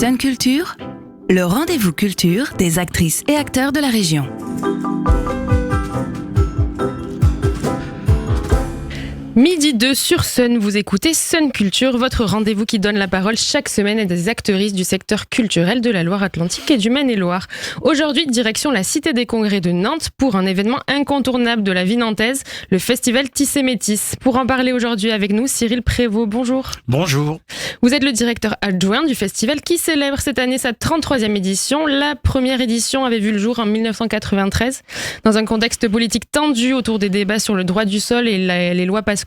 Sun Culture, le rendez-vous culture des actrices et acteurs de la région. Midi 2 sur Sun, vous écoutez Sun Culture, votre rendez-vous qui donne la parole chaque semaine à des actrices du secteur culturel de la Loire-Atlantique et du Maine-et-Loire. Aujourd'hui, direction la Cité des Congrès de Nantes pour un événement incontournable de la vie nantaise, le festival Tissé Métis. Pour en parler aujourd'hui avec nous, Cyril Prévost, bonjour. Bonjour. Vous êtes le directeur adjoint du festival qui célèbre cette année sa 33e édition. La première édition avait vu le jour en 1993, dans un contexte politique tendu autour des débats sur le droit du sol et les lois Pasqua.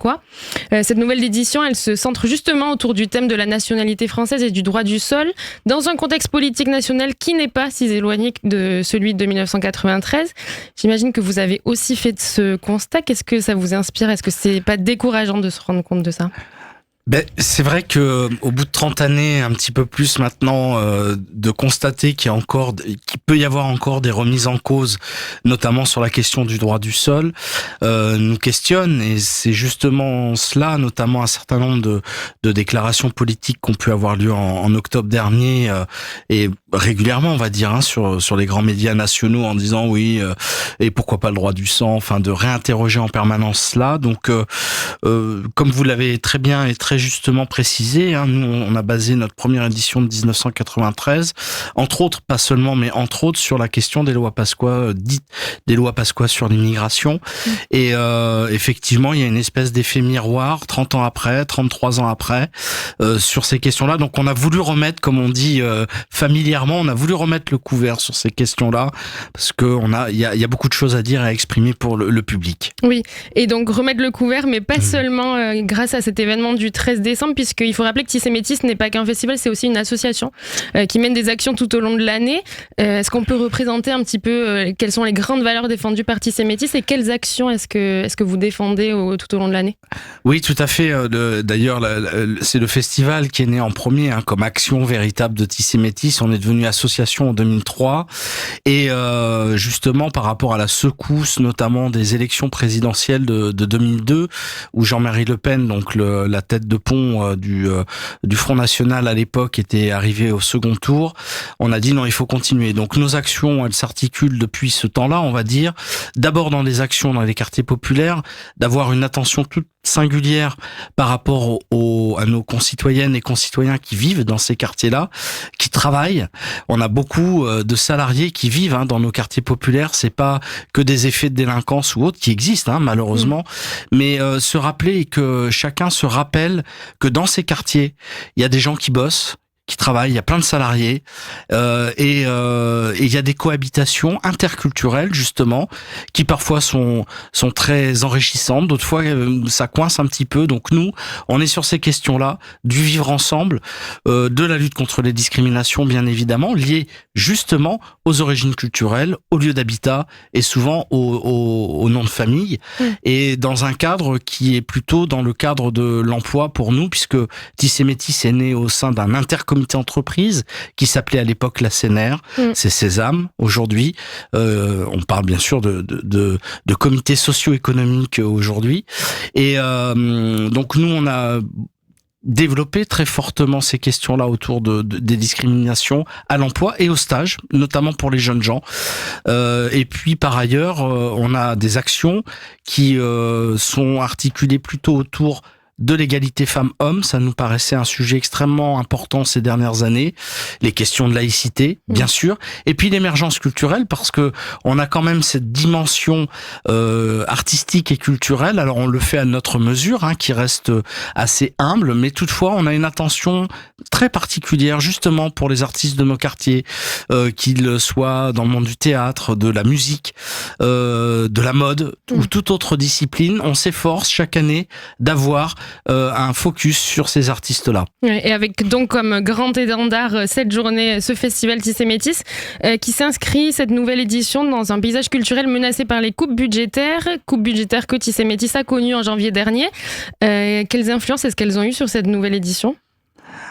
Cette nouvelle édition, elle se centre justement autour du thème de la nationalité française et du droit du sol, dans un contexte politique national qui n'est pas si éloigné de celui de 1993. J'imagine que vous avez aussi fait ce constat. Qu'est-ce que ça vous inspire ? Est-ce que c'est pas décourageant de se rendre compte de ça ? C'est vrai que au bout de 30 années, un petit peu plus maintenant, de constater qu'il peut y avoir encore des remises en cause, notamment sur la question du droit du sol, nous questionne, et c'est justement cela, notamment un certain nombre de déclarations politiques qui ont pu avoir lieu en octobre dernier, et régulièrement, on va dire, sur les grands médias nationaux, en disant oui, et pourquoi pas le droit du sang, enfin de réinterroger en permanence cela. Donc, comme vous l'avez très bien et très justement précisé, nous on a basé notre première édition de 1993, entre autres, pas seulement, mais entre autres sur la question des lois Pasqua, dites des lois Pasqua sur l'immigration. Et effectivement, il y a une espèce d'effet miroir 30 ans après, 33 ans après, sur ces questions-là. Donc on a voulu remettre, comme on dit familièrement, on a voulu remettre le couvert sur ces questions-là, parce que il y a beaucoup de choses à dire et à exprimer pour le public. Oui, et donc remettre le couvert, mais pas seulement grâce à cet événement du 13 décembre, puisqu'il faut rappeler que Tissé Métis n'est pas qu'un festival, c'est aussi une association qui mène des actions tout au long de l'année. Est-ce qu'on peut représenter un petit peu quelles sont les grandes valeurs défendues par Tissé Métis et quelles actions est-ce que vous défendez tout au long de l'année ? Oui, tout à fait. D'ailleurs, c'est le festival qui est né en premier comme action véritable de Tissé Métis. On est devenu association en 2003 et justement par rapport à la secousse, notamment des élections présidentielles de 2002, où Jean-Marie Le Pen, donc la tête de pont du Front National à l'époque, était arrivé au second tour. On a dit non, il faut continuer. Donc nos actions, elles s'articulent depuis ce temps-là, on va dire. D'abord dans des actions dans les quartiers populaires, d'avoir une attention toute singulière par rapport à nos concitoyennes et concitoyens qui vivent dans ces quartiers-là, qui travaillent. On a beaucoup de salariés qui vivent dans nos quartiers populaires. C'est pas que des effets de délinquance ou autres qui existent, malheureusement, mais se rappeler que chacun se rappelle que dans ces quartiers, il y a des gens qui bossent, qui travaillent, il y a plein de salariés, et il y a des cohabitations interculturelles justement qui parfois sont très enrichissantes, d'autres fois ça coince un petit peu. Donc nous, on est sur ces questions-là du vivre ensemble, de la lutte contre les discriminations bien évidemment, liées justement aux origines culturelles, aux lieux d'habitat et souvent au nom de famille, et dans un cadre qui est plutôt dans le cadre de l'emploi pour nous, puisque Tissé Métis est né au sein d'un intercomité entreprise qui s'appelait à l'époque la CNR, c'est Sésame aujourd'hui. On parle bien sûr de comité socio-économique aujourd'hui. Et donc nous, on a développer très fortement ces questions-là autour des discriminations à l'emploi et au stage, notamment pour les jeunes gens. Et puis par ailleurs, on a des actions qui sont articulées plutôt autour de l'égalité femmes-hommes. Ça nous paraissait un sujet extrêmement important ces dernières années. Les questions de laïcité, bien sûr. Et puis l'émergence culturelle, parce que on a quand même cette dimension artistique et culturelle. Alors on le fait à notre mesure, qui reste assez humble, mais toutefois on a une attention très particulière justement pour les artistes de nos quartiers, qu'ils soient dans le monde du théâtre, de la musique, de la mode ou toute autre discipline. On s'efforce chaque année d'avoir un focus sur ces artistes-là. Et avec donc comme grand étendard cette journée, ce festival Tissé Métis, qui s'inscrit, cette nouvelle édition, dans un paysage culturel menacé par les coupes budgétaires que Tissé Métis a connues en janvier dernier. Quelles influences est-ce qu'elles ont eues sur cette nouvelle édition ?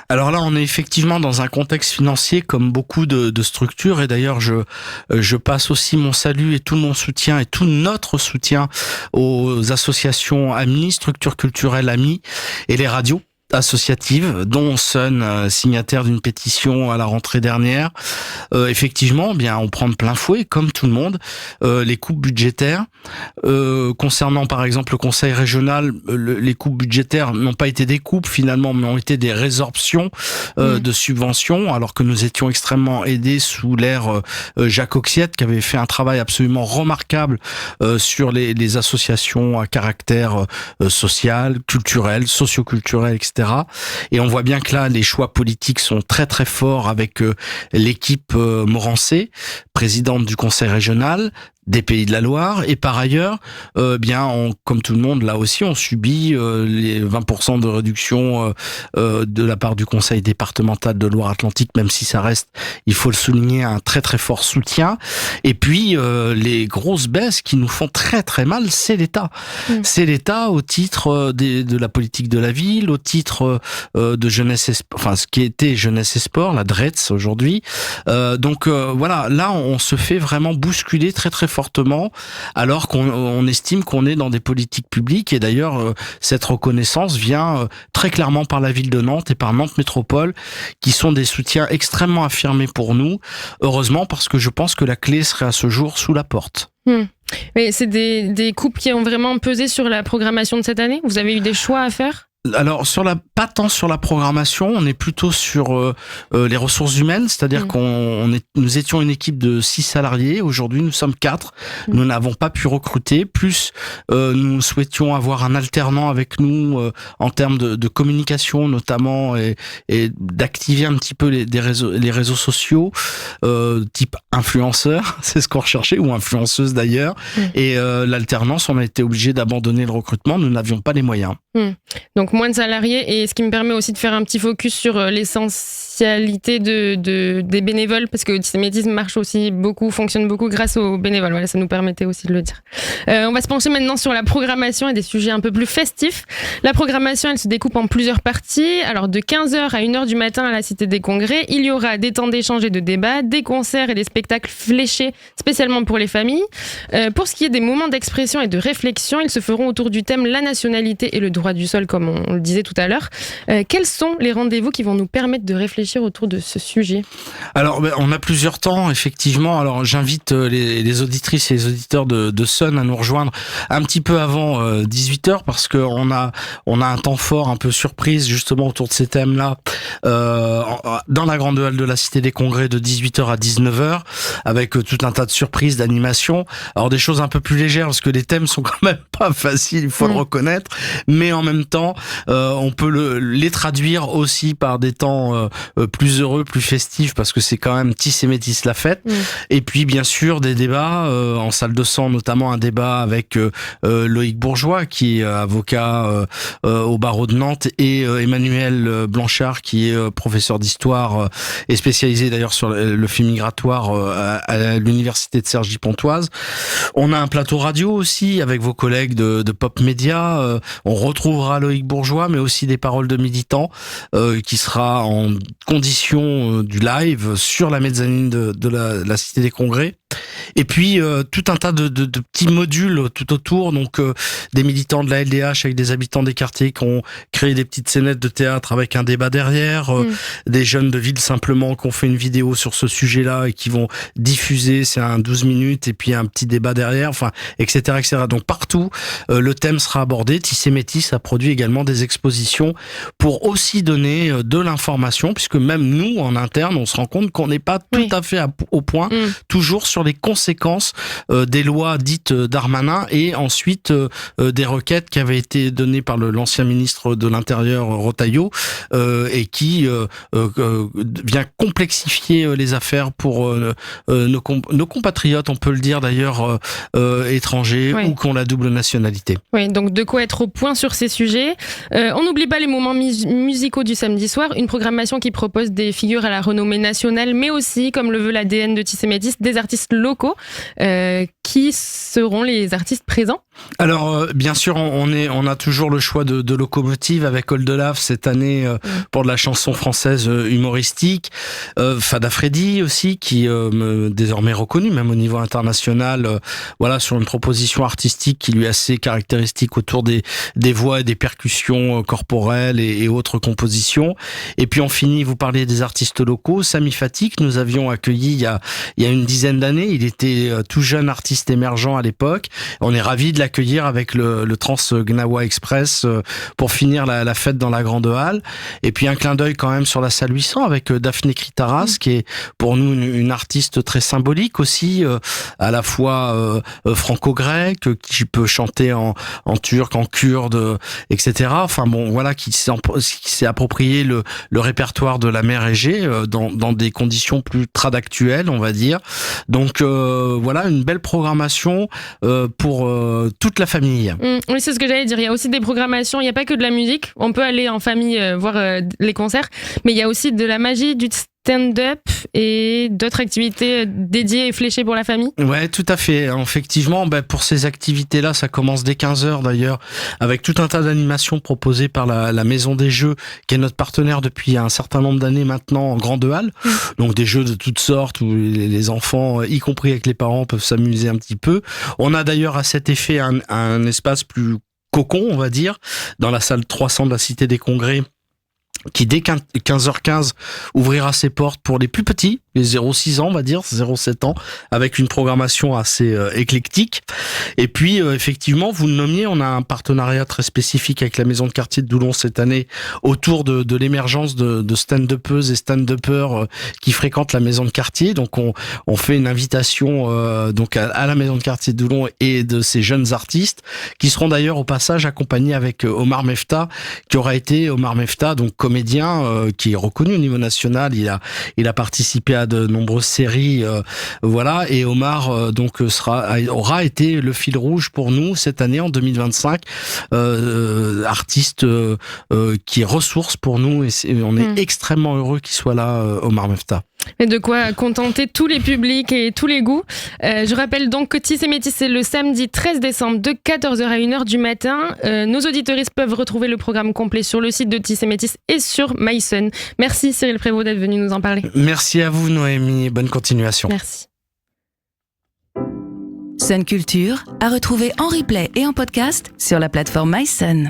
Alors là, on est effectivement dans un contexte financier comme beaucoup de structures, et d'ailleurs je passe aussi mon salut et tout mon soutien et tout notre soutien aux associations amies, structures culturelles amies et les radios associatives, dont Sun, signataire d'une pétition à la rentrée dernière. Effectivement, bien, on prend de plein fouet, comme tout le monde, les coupes budgétaires. Concernant par exemple le conseil régional, les coupes budgétaires n'ont pas été des coupes finalement, mais ont été des résorptions de subventions, alors que nous étions extrêmement aidés sous l'ère Jacques Oxiette, qui avait fait un travail absolument remarquable sur les associations à caractère social, culturel, socioculturel, etc. Et on voit bien que là, les choix politiques sont très très forts avec l'équipe Morancé, présidente du conseil régional des Pays de la Loire, et par ailleurs, comme tout le monde, là aussi, on subit les 20% de réduction de la part du conseil départemental de Loire-Atlantique, même si ça reste, il faut le souligner, un très très fort soutien. Et puis, les grosses baisses qui nous font très très mal, c'est l'État. C'est l'État au titre de la politique de la ville, au titre de jeunesse et sport, enfin, ce qui était jeunesse et sport, la DRETS aujourd'hui. Voilà, là, on se fait vraiment bousculer très très fortement, alors qu'on estime qu'on est dans des politiques publiques. Et d'ailleurs, cette reconnaissance vient très clairement par la ville de Nantes et par Nantes Métropole, qui sont des soutiens extrêmement affirmés pour nous. Heureusement, parce que je pense que la clé serait à ce jour sous la porte. Mais c'est des coupes qui ont vraiment pesé sur la programmation de cette année ? Vous avez eu des choix à faire ? Alors pas tant sur la programmation, on est plutôt sur les ressources humaines, c'est-à-dire nous étions une équipe de 6 salariés, aujourd'hui nous sommes 4, nous n'avons pas pu recruter, plus nous souhaitions avoir un alternant avec nous en termes de communication notamment, et d'activer un petit peu les réseaux sociaux, type influenceur, c'est ce qu'on recherchait, ou influenceuse d'ailleurs, et l'alternance, on a été obligé d'abandonner le recrutement, nous n'avions pas les moyens. Donc moins de salariés, et ce qui me permet aussi de faire un petit focus sur l'essentialité des bénévoles, parce que Tissémétisme marche aussi beaucoup, fonctionne beaucoup grâce aux bénévoles. Voilà, ça nous permettait aussi de le dire. On va se pencher maintenant sur la programmation et des sujets un peu plus festifs. La programmation, elle se découpe en plusieurs parties. Alors de 15h à 1h du matin à la Cité des Congrès, il y aura des temps d'échange et de débat, des concerts et des spectacles fléchés spécialement pour les familles. Pour ce qui est des moments d'expression et de réflexion, ils se feront autour du thème la nationalité et le droit du sol, comme on le disait tout à l'heure. Quels sont les rendez-vous qui vont nous permettre de réfléchir autour de ce sujet ? Alors, on a plusieurs temps, effectivement. Alors, j'invite les auditrices et les auditeurs de Sun à nous rejoindre un petit peu avant 18h, parce que on a un temps fort, un peu surprise, justement, autour de ces thèmes-là, dans la grande halle de la Cité des Congrès, de 18h à 19h, avec tout un tas de surprises, d'animations. Alors, des choses un peu plus légères, parce que les thèmes sont quand même pas faciles, il faut le reconnaître, mais en même temps, on peut les traduire aussi par des temps plus heureux, plus festifs, parce que c'est quand même Tissé Métis la fête. Et puis bien sûr des débats en salle de sang, notamment un débat avec Loïc Bourgeois, qui est avocat au barreau de Nantes, et Emmanuel Blanchard, qui est professeur d'histoire et spécialisé d'ailleurs sur le fait migratoire à l'université de Cergy-Pontoise. On a un plateau radio aussi avec vos collègues de Pop Média. On retrouvera Loïc Bourgeois, mais aussi des paroles de militants, qui sera en condition du live sur la mezzanine de la Cité des Congrès. Et puis tout un tas de petits modules tout autour, donc des militants de la LDH avec des habitants des quartiers qui ont créé des petites scénettes de théâtre avec un débat derrière, des jeunes de ville simplement qui ont fait une vidéo sur ce sujet-là et qui vont diffuser, c'est un 12 minutes et puis un petit débat derrière, enfin, etc., etc. Donc partout, le thème sera abordé. Tissé Métis a produit également des expositions pour aussi donner de l'information, puisque même nous, en interne, on se rend compte qu'on n'est pas tout à fait au point, toujours sur les conséquences des lois dites Darmanin, et ensuite des requêtes qui avaient été données par l'ancien ministre de l'Intérieur Retailleau, et qui vient complexifier les affaires pour nos compatriotes, on peut le dire d'ailleurs, étrangers, ou qui ont la double nationalité. Oui, donc de quoi être au point sur ces sujets. On n'oublie pas les moments musicaux du samedi soir, une programmation qui propose des figures à la renommée nationale, mais aussi, comme le veut l'ADN de Tissé Métis, des artistes artistes locaux. Qui seront les artistes présents ? Alors bien sûr, on a toujours le choix de locomotive avec Oldelaf cette année pour de la chanson française humoristique. Fada Freddy aussi, qui désormais reconnu même au niveau international, voilà, sur une proposition artistique qui lui est assez caractéristique autour des voix et des percussions corporelles et autres compositions. Et puis on finit, vous parlez des artistes locaux, Sami Fati, que nous avions accueilli il y a une dizaine d'années. Il était tout jeune artiste émergent à l'époque. On est ravis de l'accueillir avec le Trans Gnawa Express pour finir la fête dans la grande halle. Et puis un clin d'œil quand même sur la salle 800 avec Daphné Kritaras, qui est pour nous une artiste très symbolique aussi, à la fois franco-grecque, qui peut chanter en turc, en kurde, etc. Enfin bon, voilà, qui s'est approprié le répertoire de la mer Égée dans des conditions plus trad-actuelles, on va dire. Donc voilà, une belle programmation pour toute la famille. Oui, c'est ce que j'allais dire. Il y a aussi des programmations, il n'y a pas que de la musique. On peut aller en famille voir les concerts, mais il y a aussi de la magie, du stand-up et d'autres activités dédiées et fléchées pour la famille. Ouais, tout à fait. Effectivement, pour ces activités-là, ça commence dès 15h d'ailleurs, avec tout un tas d'animations proposées par la Maison des Jeux, qui est notre partenaire depuis un certain nombre d'années maintenant en grande halle. Donc des jeux de toutes sortes où les enfants, y compris avec les parents, peuvent s'amuser un petit peu. On a d'ailleurs à cet effet un espace plus cocon, on va dire, dans la salle 300 de la Cité des Congrès, qui dès 15h15 ouvrira ses portes pour les plus petits, les 0-6 ans on va dire, 0-7 ans, avec une programmation assez éclectique. Et puis effectivement, vous le nommiez, on a un partenariat très spécifique avec la maison de quartier de Doulon cette année autour de l'émergence de stand-uppeuses et stand-uppers qui fréquentent la maison de quartier. Donc on fait une invitation donc à la maison de quartier de Doulon et de ces jeunes artistes qui seront d'ailleurs au passage accompagnés avec Omar Mefta, qui aura été Omar Mefta, donc comédien qui est reconnu au niveau national. Il a participé à de nombreuses séries, voilà. Et Omar donc aura été le fil rouge pour nous cette année en 2025, artiste qui est ressource pour nous et on est extrêmement heureux qu'il soit là, Omar Mefta. Et de quoi contenter tous les publics et tous les goûts. Je rappelle donc que Tissé Métis, c'est le samedi 13 décembre de 14h à 1h du matin. Nos auditeuristes peuvent retrouver le programme complet sur le site de Tissé Métis et sur mySun. Merci Cyril Prévost d'être venu nous en parler. Merci à vous Noémie, bonne continuation. Merci. Sun Culture à retrouver en replay et en podcast sur la plateforme mySun.